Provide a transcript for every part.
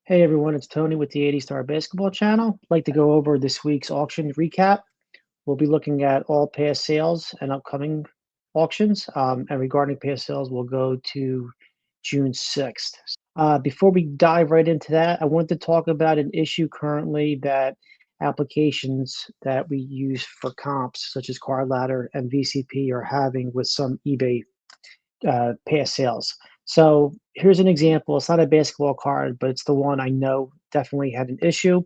Hey everyone, it's Tony with the 80 Star Basketball Channel. I'd like to go over this week's auction recap. We'll be looking at all past sales and upcoming auctions. And regarding past sales, we'll go to June 6th. Before we dive right into that, I wanted to talk about an issue currently that applications that we use for comps, such as Card Ladder and VCP, are having with some eBay past sales. So here's an example. It's not a basketball card, but it's the one I know definitely had an issue.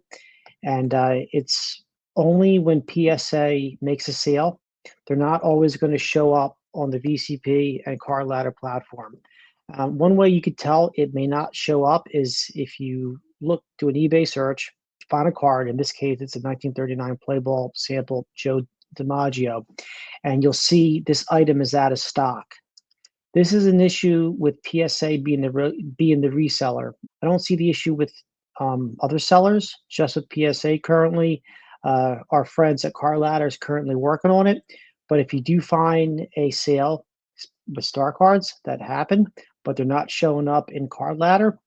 And it's only when PSA makes a sale, they're not always going to show up on the VCP and Card Ladder platform. One way you could tell it may not show up is if you look to an eBay search, find a card. In this case, it's a 1939 play ball sample Joe DiMaggio, and you'll see this item is out of stock. This is an issue with PSA being the reseller. I don't see the issue with other sellers, just with PSA currently. Our friends at Car Ladder is currently working on it. But if you do find a sale with star cards that happen, but they're not showing up in Car Ladder,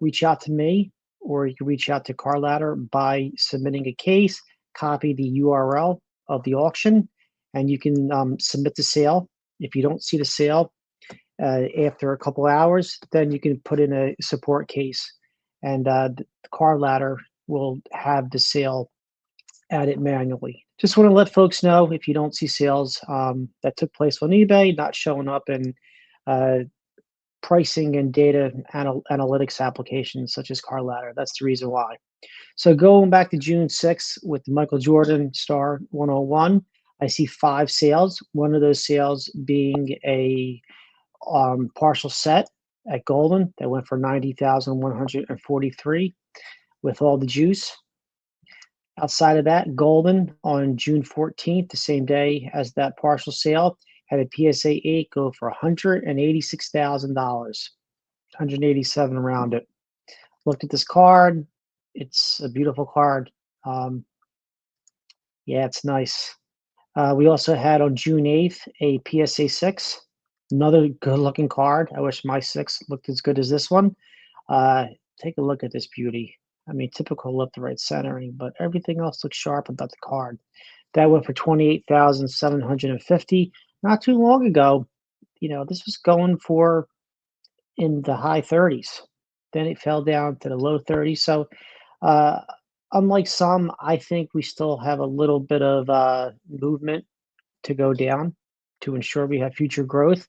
reach out to me, or you can reach out to Car Ladder by submitting a case, copy the URL of the auction, and you can submit the sale. If you don't see the sale after a couple hours, then you can put in a support case, and the Card Ladder will have the sale added manually. Just want to let folks know if you don't see sales that took place on eBay, not showing up in uh, pricing and data analytics applications such as Card Ladder. That's the reason why. So going back to June 6th with the Michael Jordan Star 101, I see 5 sales. One of those sales being a partial set at Golden that went for 90,143 with all the juice. Outside of that, Golden on June 14th, the same day as that partial sale, had a PSA 8 go for $186,000, 187 around it. Looked at this card. It's a beautiful card. Yeah, it's nice. We also had on June 8th a PSA 6, another good looking card. I wish my 6 looked as good as this one. Uh, Take a look at this beauty. I mean, typical left to right centering, but everything else looks sharp about the card. That went for 28,750. Not too long ago, this was going for in the high 30s. Then it fell down to the low 30s. So, uh, unlike some, I think we still have a little bit of movement to go down to ensure we have future growth.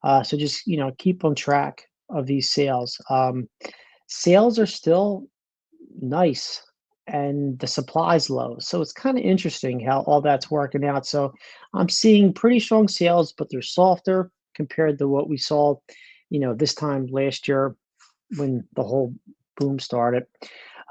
So just keep on track of these sales. Sales are still nice, and the supply's low. So it's kind of interesting how all that's working out. So I'm seeing pretty strong sales, but they're softer compared to what we saw, this time last year when the whole boom started.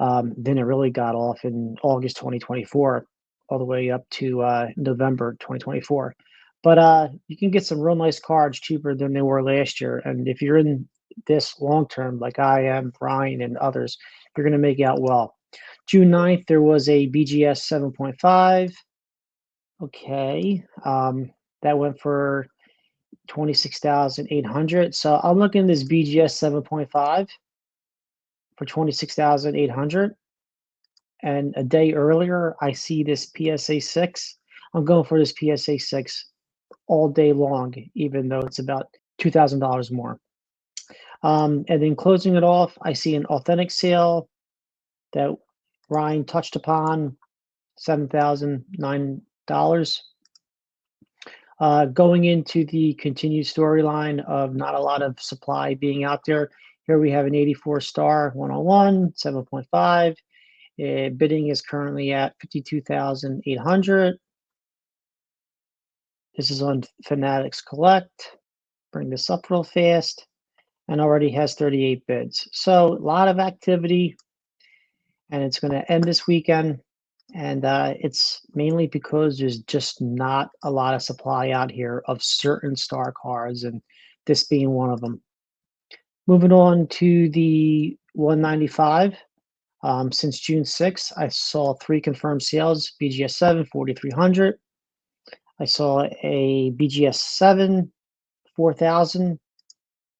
Then it really got off in August 2024, all the way up to November 2024. But you can get some real nice cards cheaper than they were last year. And if you're in this long term, like I am, Brian, and others, you're going to make out well. June 9th, there was a BGS 7.5. Okay. That went for 26,800. So I'm looking at this BGS 7.5 for 26,800. And a day earlier, I see this PSA 6. I'm going for this PSA 6 all day long, even though it's about $2,000 more. And then closing it off, I see an authentic sale that Ryan touched upon, $7,009. Going into the continued storyline of not a lot of supply being out there, here we have an 84 star 101, 7.5. Bidding is currently at 52,800. This is on Fanatics Collect. Bring this up real fast, and already has 38 bids. So a lot of activity, and it's going to end this weekend. And it's mainly because there's just not a lot of supply out here of certain star cards, and this being one of them. Moving on to the 195. Since June 6th, I saw 3 confirmed sales, BGS 7, 4,300. I saw a BGS 7, 4,000,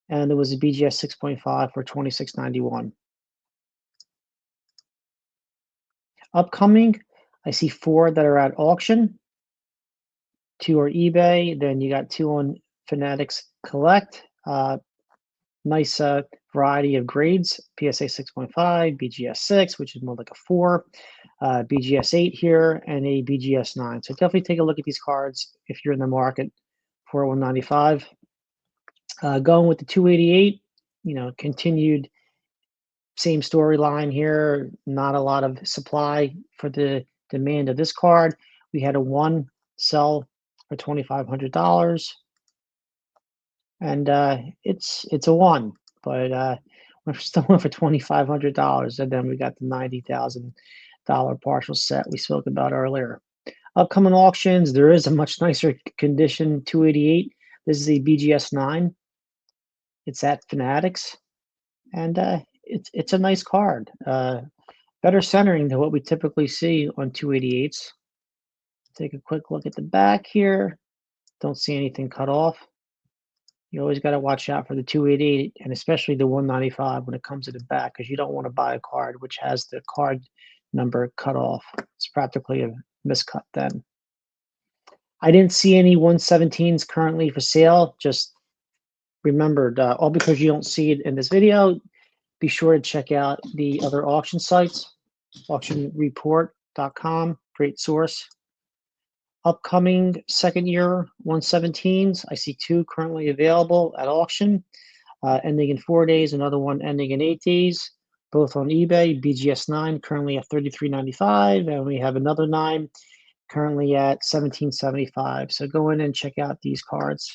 and there was a BGS 6.5 for 2691. Upcoming, I see 4 that are at auction. 2 are eBay. Then you got 2 on Fanatics Collect. Nice variety of grades, PSA 6.5, BGS 6, which is more like a 4, BGS 8 here, and a BGS 9. So definitely take a look at these cards if you're in the market for 195. Going with the 288, continued same storyline here. Not a lot of supply for the demand of this card. We had a 1 sell for $2,500. And it's a 1, but we're still in for $2,500. And then we got the $90,000 partial set we spoke about earlier. Upcoming auctions, there is a much nicer condition 288. This is a BGS 9. It's at Fanatics, and it's a nice card. Better centering than what we typically see on 288s. Take a quick look at the back here. Don't see anything cut off. You always got to watch out for the 288 and especially the 195 when it comes to the back, because you don't want to buy a card which has the card number cut off. It's practically a miscut then. I didn't see any 117s currently for sale. Just remembered, all because you don't see it in this video, be sure to check out the other auction sites, auctionreport.com, great source. Upcoming second year 117s, I see 2 currently available at auction, ending in 4 days, another one ending in 8 days, both on eBay. BGS 9 currently at $33.95, and we have another 9 currently at $17.75. So go in and check out these cards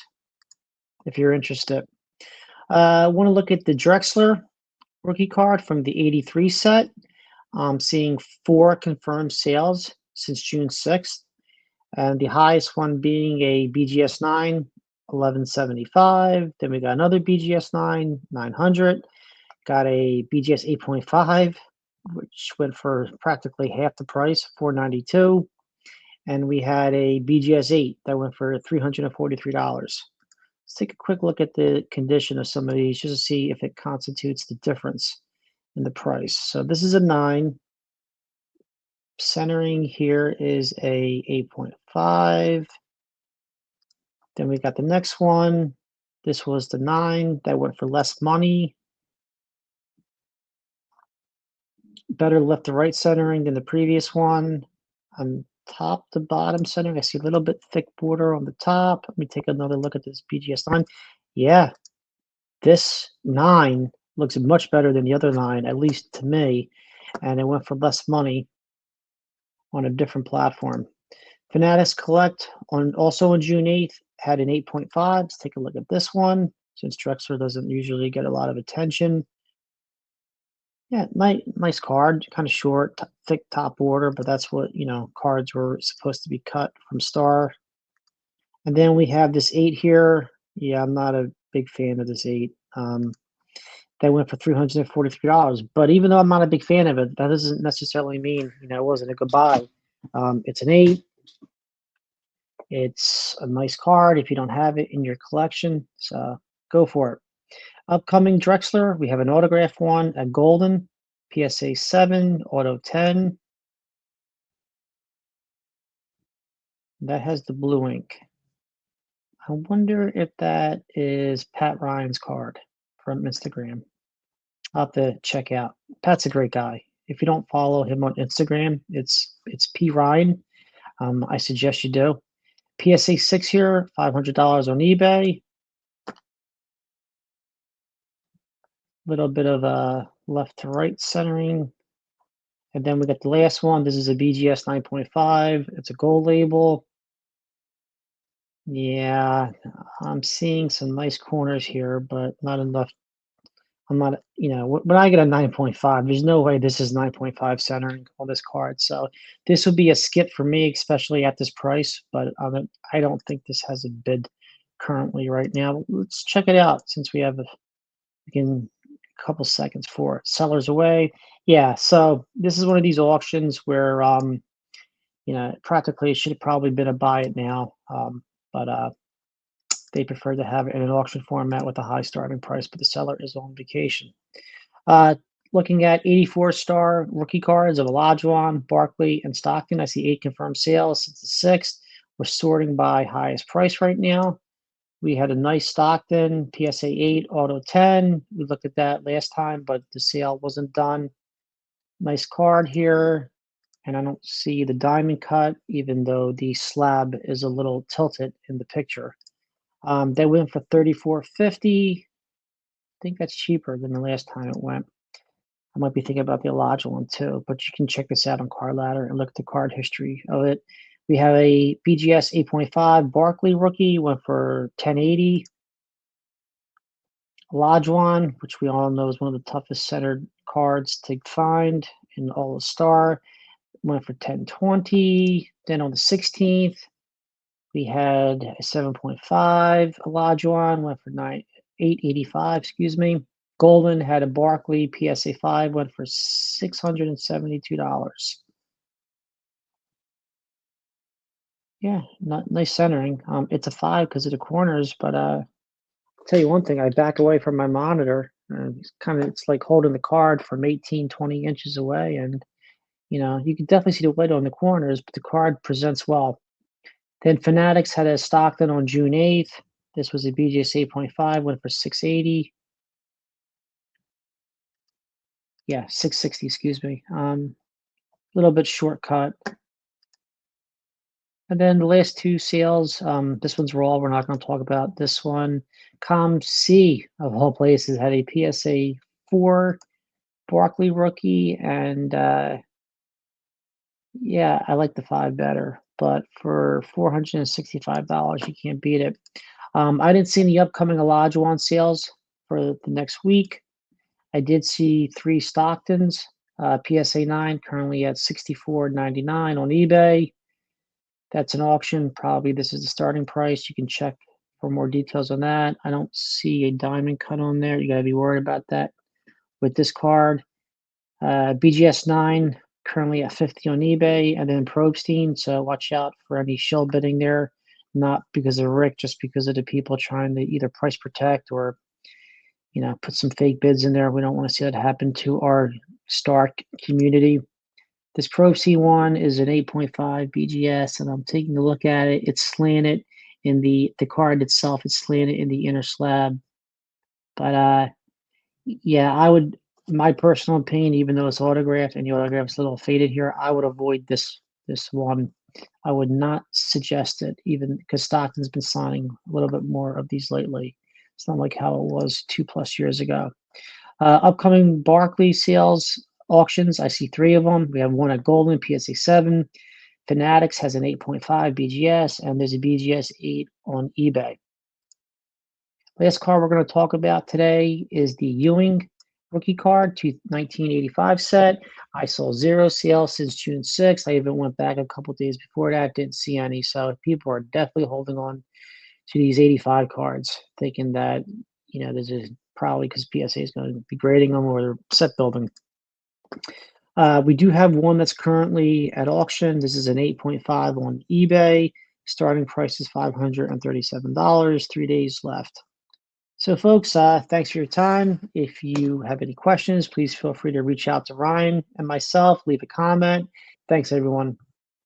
if you're interested. I want to look at the Drexler rookie card from the 83 set. I'm seeing 4 confirmed sales since June 6th. And the highest one being a BGS 9, $11.75. Then we got another BGS 9, $900. Got a BGS 8.5, which went for practically half the price, $492. And we had a BGS 8 that went for $343. Let's take a quick look at the condition of some of these just to see if it constitutes the difference in the price. So this is a 9. Centering here is a 8.5. Then we got the next one. This was the 9 that went for less money. Better left to right centering than the previous one. On top to bottom centering, I see a little bit thick border on the top. Let me take another look at this BGS 9. Yeah, this 9 looks much better than the other 9, at least to me. And it went for less money on a different platform. Fanatics Collect also on June 8th had an 8.5. Let's take a look at this one, since Drexler doesn't usually get a lot of attention. Yeah, nice card, kind of short, thick top border, but that's what, cards were supposed to be cut from Star. And then we have this 8 here. Yeah, I'm not a big fan of this 8. That went for $343. But even though I'm not a big fan of it, that doesn't necessarily mean, it wasn't a good buy. It's an 8. It's a nice card if you don't have it in your collection, so go for it. Upcoming Drexler, we have an autograph one, a golden, PSA 7, auto 10. That has the blue ink. I wonder if that is Pat Ryan's card from Instagram. I'll have to check out. Pat's a great guy. If you don't follow him on Instagram, it's P Ryan. I suggest you do. PSA 6 here, $500 on eBay. Little bit of left to right centering. And then we got the last one. This is a BGS 9.5. It's a gold label. Yeah, I'm seeing some nice corners here, but not enough. I'm not, when I get a 9.5, there's no way this is 9.5 centering on this card. So this would be a skip for me, especially at this price, but I don't think this has a bid currently right now. Let's check it out since we have a couple seconds for it. Sellers away. Yeah, so this is one of these auctions where, practically it should have probably been a buy it now, but they prefer to have it in an auction format with a high starting price, but the seller is on vacation. Looking at 84-star rookie cards of Olajuwon, Barkley, and Stockton. I see 8 confirmed sales since the 6th. We're sorting by highest price right now. We had a nice Stockton, PSA 8, Auto 10. We looked at that last time, but the sale wasn't done. Nice card here. And I don't see the diamond cut, even though the slab is a little tilted in the picture. They went for $34.50. I think that's cheaper than the last time it went. I might be thinking about the Elijah one too, but you can check this out on Card Ladder and look at the card history of it. We have a BGS 8.5 Barkley rookie, went for $10.80. Olajuwon, which we all know is one of the toughest centered cards to find in All-Star, went for $10.20. Then on the 16th, we had a 7.5 Olajuwon, went for $8.85, excuse me. Golden had a Barkley PSA 5, went for $672. Yeah, not nice centering. It's a 5 because of the corners, but I'll tell you one thing, I back away from my monitor. It's like holding the card from 18, 20 inches away, and you can definitely see the white on the corners, but the card presents well. Then Fanatics had a Stockton on June 8th. This was a BGS 8.5, went for $680. Yeah, $660, excuse me. Little bit shortcut. And then the last 2 sales, this one's raw. We're not going to talk about this one. Com C, of all places, had a PSA 4 Barkley rookie, and yeah, I like the 5 better, but for $465, you can't beat it. I didn't see any upcoming Olajuwon sales for the next week. I did see 3 Stocktons, PSA 9, currently at $64.99 on eBay. That's an auction. Probably this is the starting price. You can check for more details on that. I don't see a diamond cut on there. You got to be worried about that with this card. BGS 9, currently at 50 on eBay, and then Probstein. So watch out for any shill bidding there. Not because of Rick, just because of the people trying to either price protect or put some fake bids in there. We don't want to see that happen to our Stark community. This Pro C1 is an 8.5 BGS, and I'm taking a look at it. It's slanted in the card itself. It's slanted in the inner slab. But yeah, my personal opinion, even though it's autographed and the autograph's a little faded here, I would avoid this one. I would not suggest it, even because Stockton's been signing a little bit more of these lately. It's not like how it was 2+ years ago. Upcoming Barkley sales auctions, I see 3 of them. We have one at Golden, PSA 7. Fanatics has an 8.5 BGS, and there's a BGS 8 on eBay. Last card we're going to talk about today is the Ewing rookie card, 1985 set. I saw 0 sales since June 6th. I even went back a couple days before that, didn't see any. So people are definitely holding on to these 85 cards, thinking that, this is probably because PSA is going to be grading them or they're set building. We do have one that's currently at auction. This is an 8.5 on eBay. Starting price is $537. 3 days left. So folks, thanks for your time. If you have any questions, please feel free to reach out to Ryan and myself, leave a comment. Thanks, everyone.